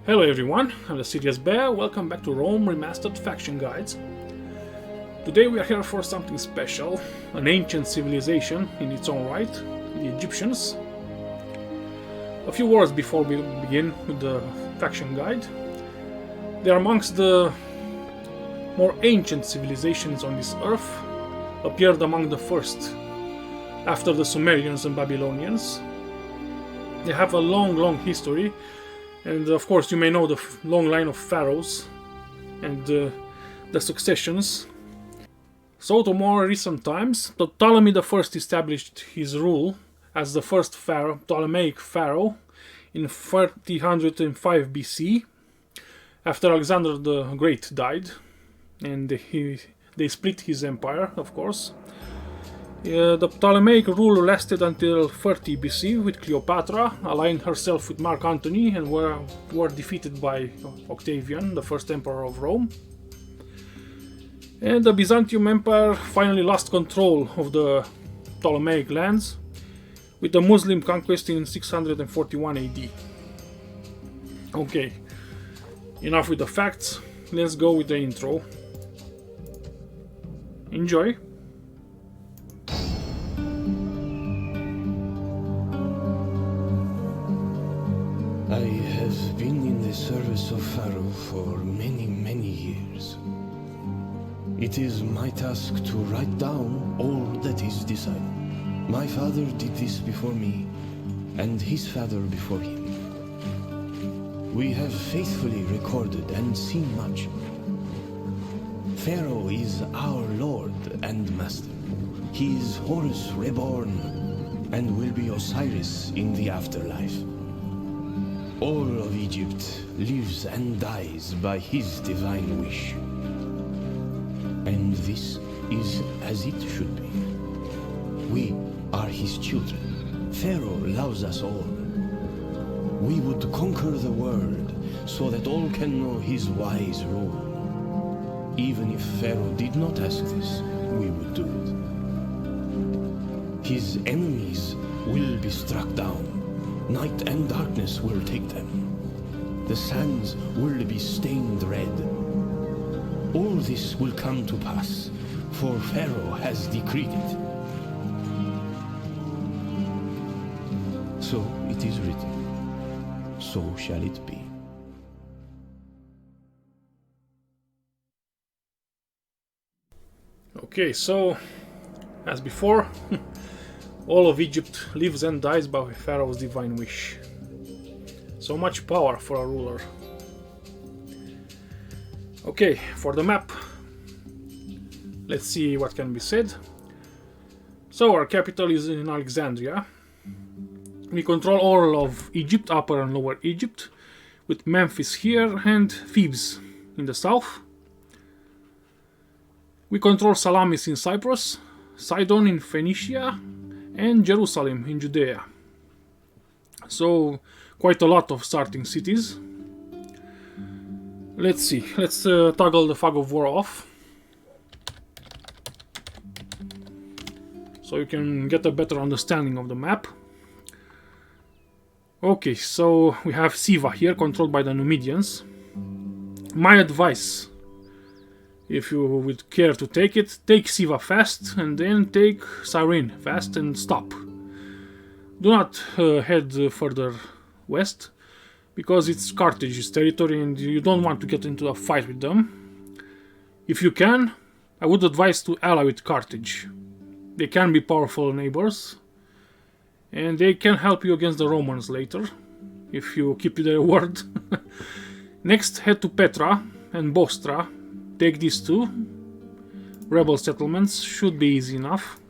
Hello everyone, I'm the Chariot Battle. Welcome back to Rome Remastered Faction Guides. Today we are here for something special, an ancient civilization in its own right, the Egyptians. A few words before we begin with the faction guide. They are amongst the more ancient civilizations on this earth, appeared among the first after the Sumerians and Babylonians. They have a long history. And of course, you may know the long line of pharaohs and the successions. So to more recent times, Ptolemy I established his rule as the first pharaoh, Ptolemaic pharaoh, in 305 BC, after Alexander the Great died, and they split his empire, of course. The Ptolemaic rule lasted until 30 BC, with Cleopatra allying herself with Mark Antony and were defeated by Octavian, the first emperor of Rome. And the Byzantium Empire finally lost control of the Ptolemaic lands with the Muslim conquest in 641 AD. Okay, enough with the facts, let's go with the intro. Enjoy! I have been in the service of Pharaoh for many years. It is my task to write down all that is decided. My father did this before me, and his father before him. We have faithfully recorded and seen much. Pharaoh is our lord and master. He is Horus reborn, and will be Osiris in the afterlife. All of Egypt lives and dies by his divine wish. And this is as it should be. We are his children. Pharaoh loves us all. We would conquer the world so that all can know his wise rule. Even if Pharaoh did not ask this, we would do it. His enemies will be struck down. Night and darkness will take them. The sands will be stained red. All this will come to pass, for Pharaoh has decreed it. So it is written. So shall it be. Okay, so as before, all of Egypt lives and dies by Pharaoh's divine wish. So much power for a ruler. Okay, for the map, let's see what can be said. So our capital is in Alexandria. We control all of Egypt, Upper and Lower Egypt, with Memphis here and Thebes in the south. We control Salamis in Cyprus, Sidon in Phoenicia, and Jerusalem in Judea. So quite a lot of starting cities. Let's see, let's toggle the fog of war off, so you can get a better understanding of the map. Okay, so we have Siva here, controlled by the Numidians. My advice, if you would care to take it, take Siva fast and then take Cyrene fast and stop. Do not head further west, because it's Carthage's territory and you don't want to get into a fight with them. If you can, I would advise to ally with Carthage. They can be powerful neighbors, and they can help you against the Romans later, if you keep to their word. Next, head to Petra and Bostra. Take these two. Rebel settlements should be easy enough.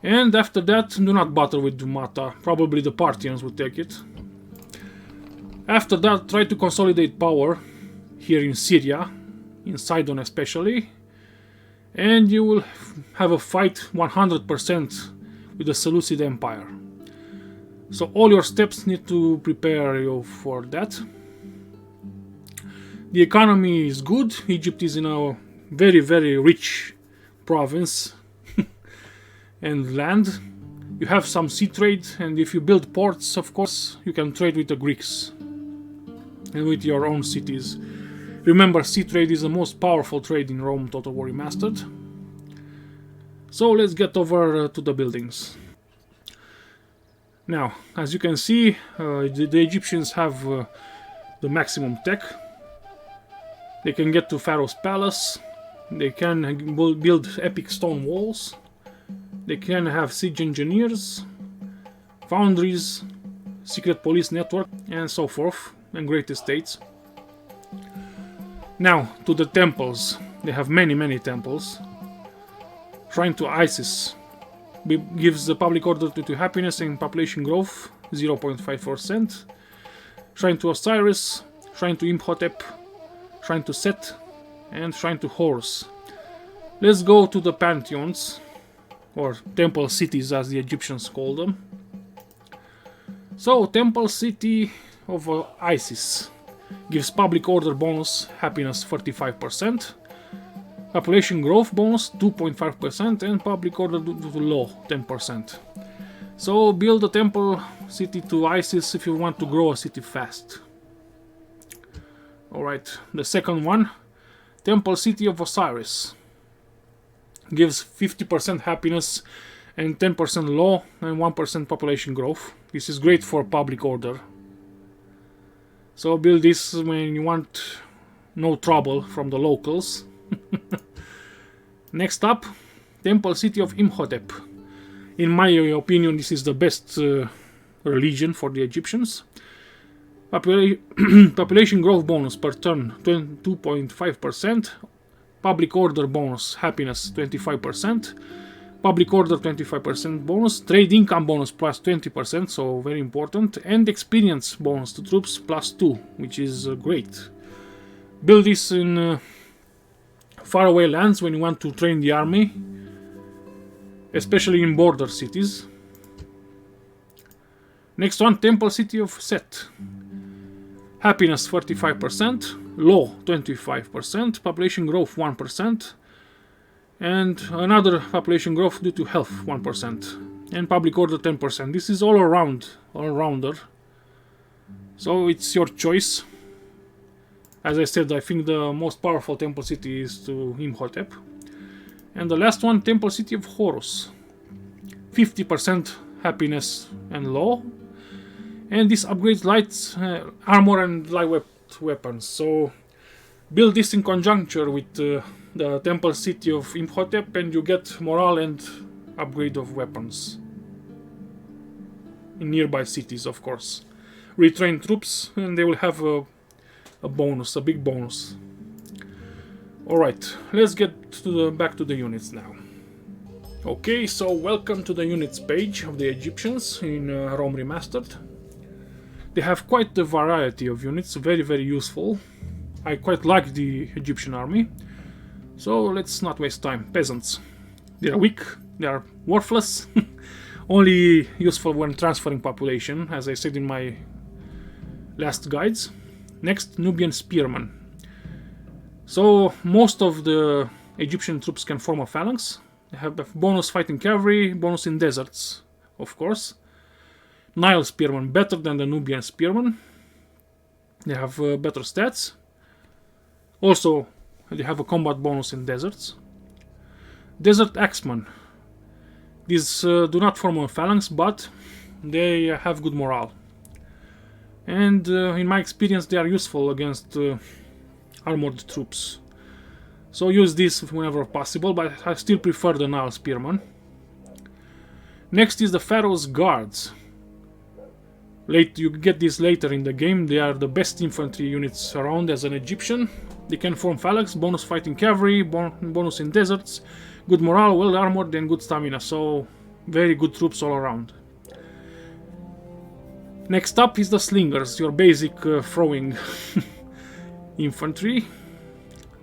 And after that, do not bother with Dumata. Probably the Parthians will take it. After that, try to consolidate power here in Syria, in Sidon especially, and you will have a fight 100% with the Seleucid Empire. So all your steps need to prepare you for that. The economy is good. Egypt is in a very rich province and land. You have some sea trade, and if you build ports, of course, you can trade with the Greeks and with your own cities. Remember, sea trade is the most powerful trade in Rome Total War Remastered. So let's get over to the buildings. Now, as you can see, the Egyptians have the maximum tech. They can get to Pharaoh's palace. They can build epic stone walls. They can have siege engineers, foundries, secret police network, and so forth, and great estates. Now, to the temples. They have many temples. Shrine to Isis gives the public order to happiness and population growth 0.5%. Shrine to Osiris, Shrine to Imhotep, Shrine to Set, and Shrine to Horus. Let's go to the pantheons, or temple cities as the Egyptians call them. So, Temple City of Isis gives public order bonus happiness 45%, population growth bonus 2.5%, and public order due to law 10%. So build a temple city to Isis if you want to grow a city fast. Alright, the second one, Temple City of Osiris. Gives 50% happiness and 10% law and 1% population growth. This is great for public order. So build this when you want no trouble from the locals. Next up, Temple City of Imhotep. In my opinion, this is the best religion for the Egyptians. Population growth bonus per turn 2.5%. Public order bonus happiness 25%. Public order 25% bonus. Trade income bonus plus 20%, so very important. And experience bonus to troops plus 2, which is great. Build this in faraway lands when you want to train the army, especially in border cities. Next one, Temple City of Set. Happiness 45%, law 25%, population growth 1%, and another population growth due to health 1%, and public order 10%. This is all-rounder, so it's your choice. As I said, I think the most powerful temple city is to Imhotep. And the last one, Temple City of Horus. 50% happiness and law. And this upgrades light armor and light weapons. So build this in conjunction with the Temple City of Imhotep and you get morale and upgrade of weapons. In nearby cities, of course. Retrain troops and they will have a bonus, a big bonus. Alright, let's get back to the units now. Okay, so welcome to the units page of the Egyptians in Rome Remastered. They have quite a variety of units, very useful. I quite like the Egyptian army. So let's not waste time. Peasants. They are weak, they are worthless. Only useful when transferring population, as I said in my last guides. Next, Nubian Spearmen. So most of the Egyptian troops can form a phalanx. They have bonus fighting cavalry, bonus in deserts, of course. Nile Spearmen better than the Nubian Spearmen. They have better stats. Also, they have a combat bonus in deserts. Desert Axemen. These do not form a phalanx, but they have good morale. And in my experience, they are useful against armored troops. So use this whenever possible, but I still prefer the Nile Spearmen. Next is the Pharaoh's Guards. You get this later in the game. They are the best infantry units around as an Egyptian. They can form phalanx, bonus fighting cavalry, bonus in deserts, good morale, well armored, and good stamina. So very good troops all around. Next up is the Slingers, your basic throwing infantry.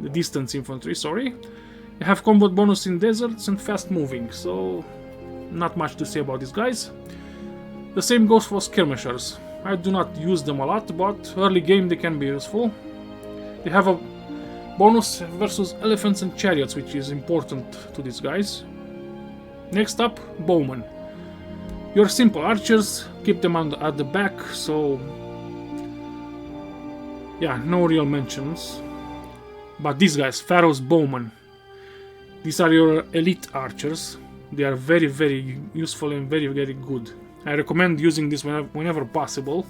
The distance infantry, sorry. They have combat bonus in deserts and fast moving, so not much to say about these guys. The same goes for skirmishers. I do not use them a lot, but early game they can be useful. They have a bonus versus elephants and chariots, which is important to these guys. Next up, Bowmen. Your simple archers, keep them at the back, so yeah, no real mentions. But these guys, Pharaoh's Bowmen, these are your elite archers. They are very, very useful and very, very good. I recommend using this whenever possible.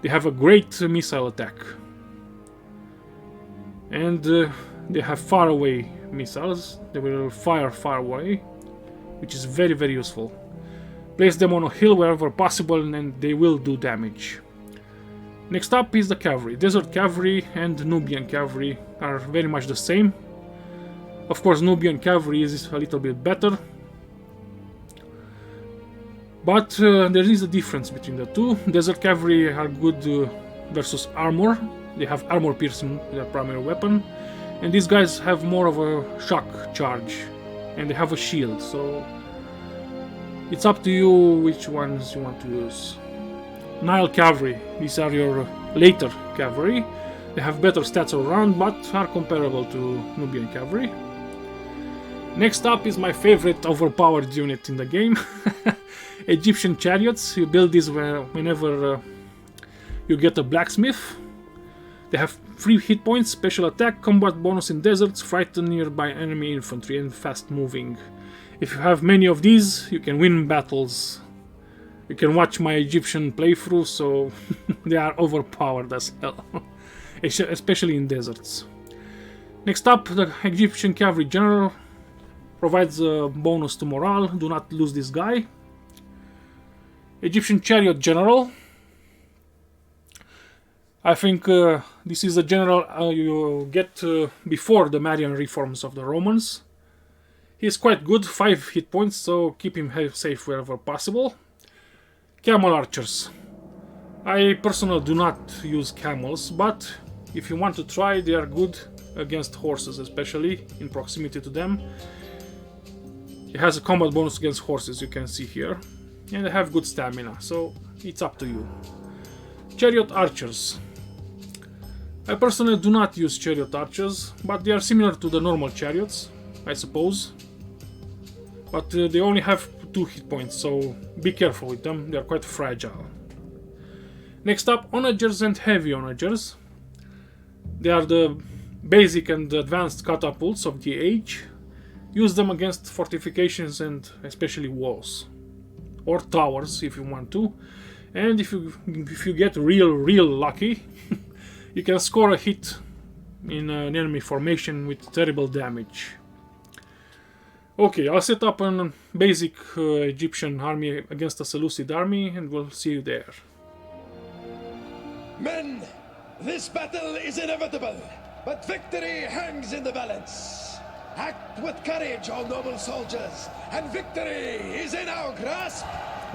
They have a great missile attack. And they have far away missiles. They will fire far away, which is very, very useful. Place them on a hill wherever possible and they will do damage. Next up is the cavalry. Desert cavalry and Nubian cavalry are very much the same. Of course, Nubian cavalry is a little bit better. But there is a difference between the two. Desert cavalry are good versus armor. They have armor piercing, their primary weapon. And these guys have more of a shock charge. And they have a shield, so it's up to you which ones you want to use. Nile cavalry. These are your later cavalry. They have better stats all around, but are comparable to Nubian cavalry. Next up is my favorite overpowered unit in the game. Egyptian chariots. You build these whenever you get a blacksmith. They have 3 hit points, special attack, combat bonus in deserts, frighten nearby enemy infantry, and fast moving. If you have many of these, you can win battles. You can watch my Egyptian playthrough, so they are overpowered as hell. Especially in deserts. Next up, the Egyptian cavalry general provides a bonus to morale. Do not lose this guy. Egyptian chariot general. I think this is a general you get before the Marian reforms of the Romans. He is quite good, 5 hit points, so keep him safe wherever possible. Camel archers. I personally do not use camels, but if you want to try, they are good against horses, especially in proximity to them. It has a combat bonus against horses, you can see here. And they have good stamina, so it's up to you. Chariot archers. I personally do not use chariot archers, but they are similar to the normal chariots, I suppose. But they only have 2 hit points, so be careful with them, they are quite fragile. Next up, onagers and heavy onagers. They are the basic and advanced catapults of the age. Use them against fortifications and especially walls. Or towers if you want to. And if you get real lucky, you can score a hit in an enemy formation with terrible damage. Okay, I'll set up a basic Egyptian army against a Seleucid army and we'll see you there. Men, this battle is inevitable, but victory hangs in the balance. Act with courage, all noble soldiers, and victory is in our grasp.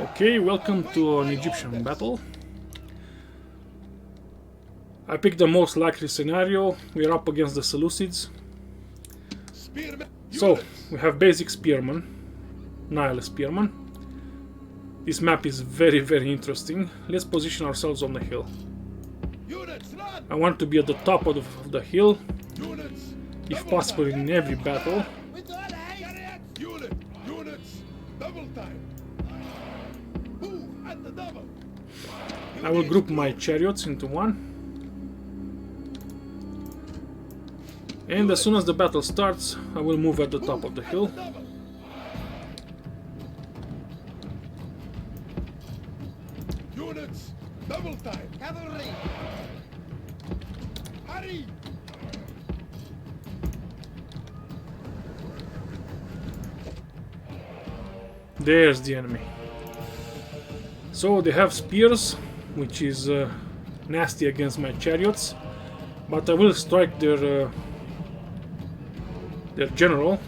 Okay, welcome to an Egyptian battle. I picked the most likely scenario. We are up against the Seleucids. So, we have basic spearmen, Nile spearmen. This map is very interesting. Let's position ourselves on the hill. I want to be at the top of the hill, if possible in every battle. I will group my chariots into one. And as soon as the battle starts, I will move at the top of the hill. Units, double time. Cavalry. Hurry. There's the enemy. So they have spears, which is nasty against my chariots, but I will strike their general.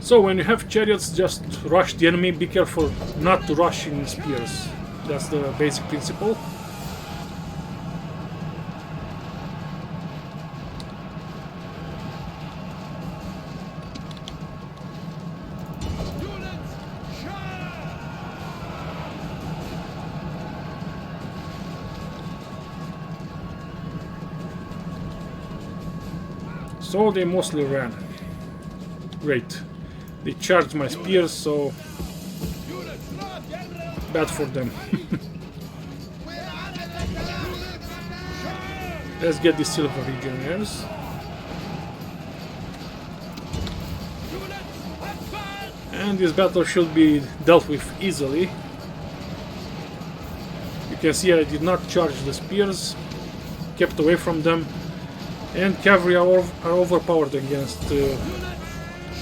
So when you have chariots, just rush the enemy. Be careful not to rush in spears. That's the basic principle. So they mostly ran. Great. They charged my spears, so bad for them. Let's get the silver legionnaires. And this battle should be dealt with easily. You can see I did not charge the spears, kept away from them, and cavalry are overpowered against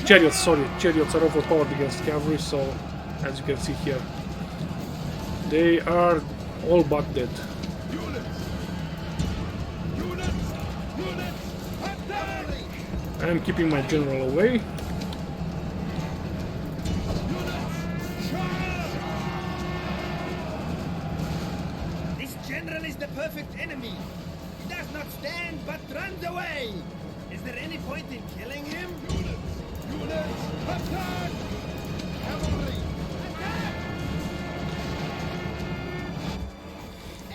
chariots. Sorry, chariots are overpowered against cavalry. So, as you can see here, they are all but dead. I'm keeping my general away. This general is the perfect enemy. He does not stand but runs away. Is there any point in killing him? Units, attack! Cavalry, attack!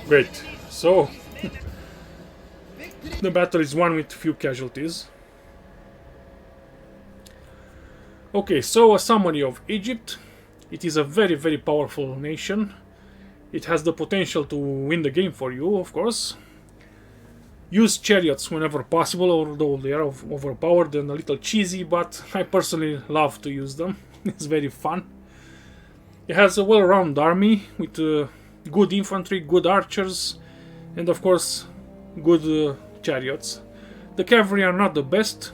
Great. So the battle is won with few casualties. Okay, so a summary of Egypt. It is a very, very powerful nation. It has the potential to win the game for you, of course. Use chariots whenever possible, although they are overpowered and a little cheesy, but I personally love to use them. It's very fun. It has a well-rounded army with good infantry, good archers, and of course good chariots. The cavalry are not the best,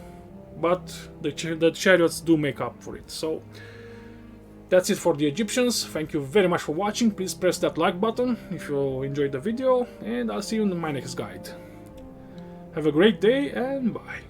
but the chariots do make up for it. So that's it for the Egyptians. Thank you very much for watching. Please press that like button if you enjoyed the video, and I'll see you in my next guide. Have a great day and bye.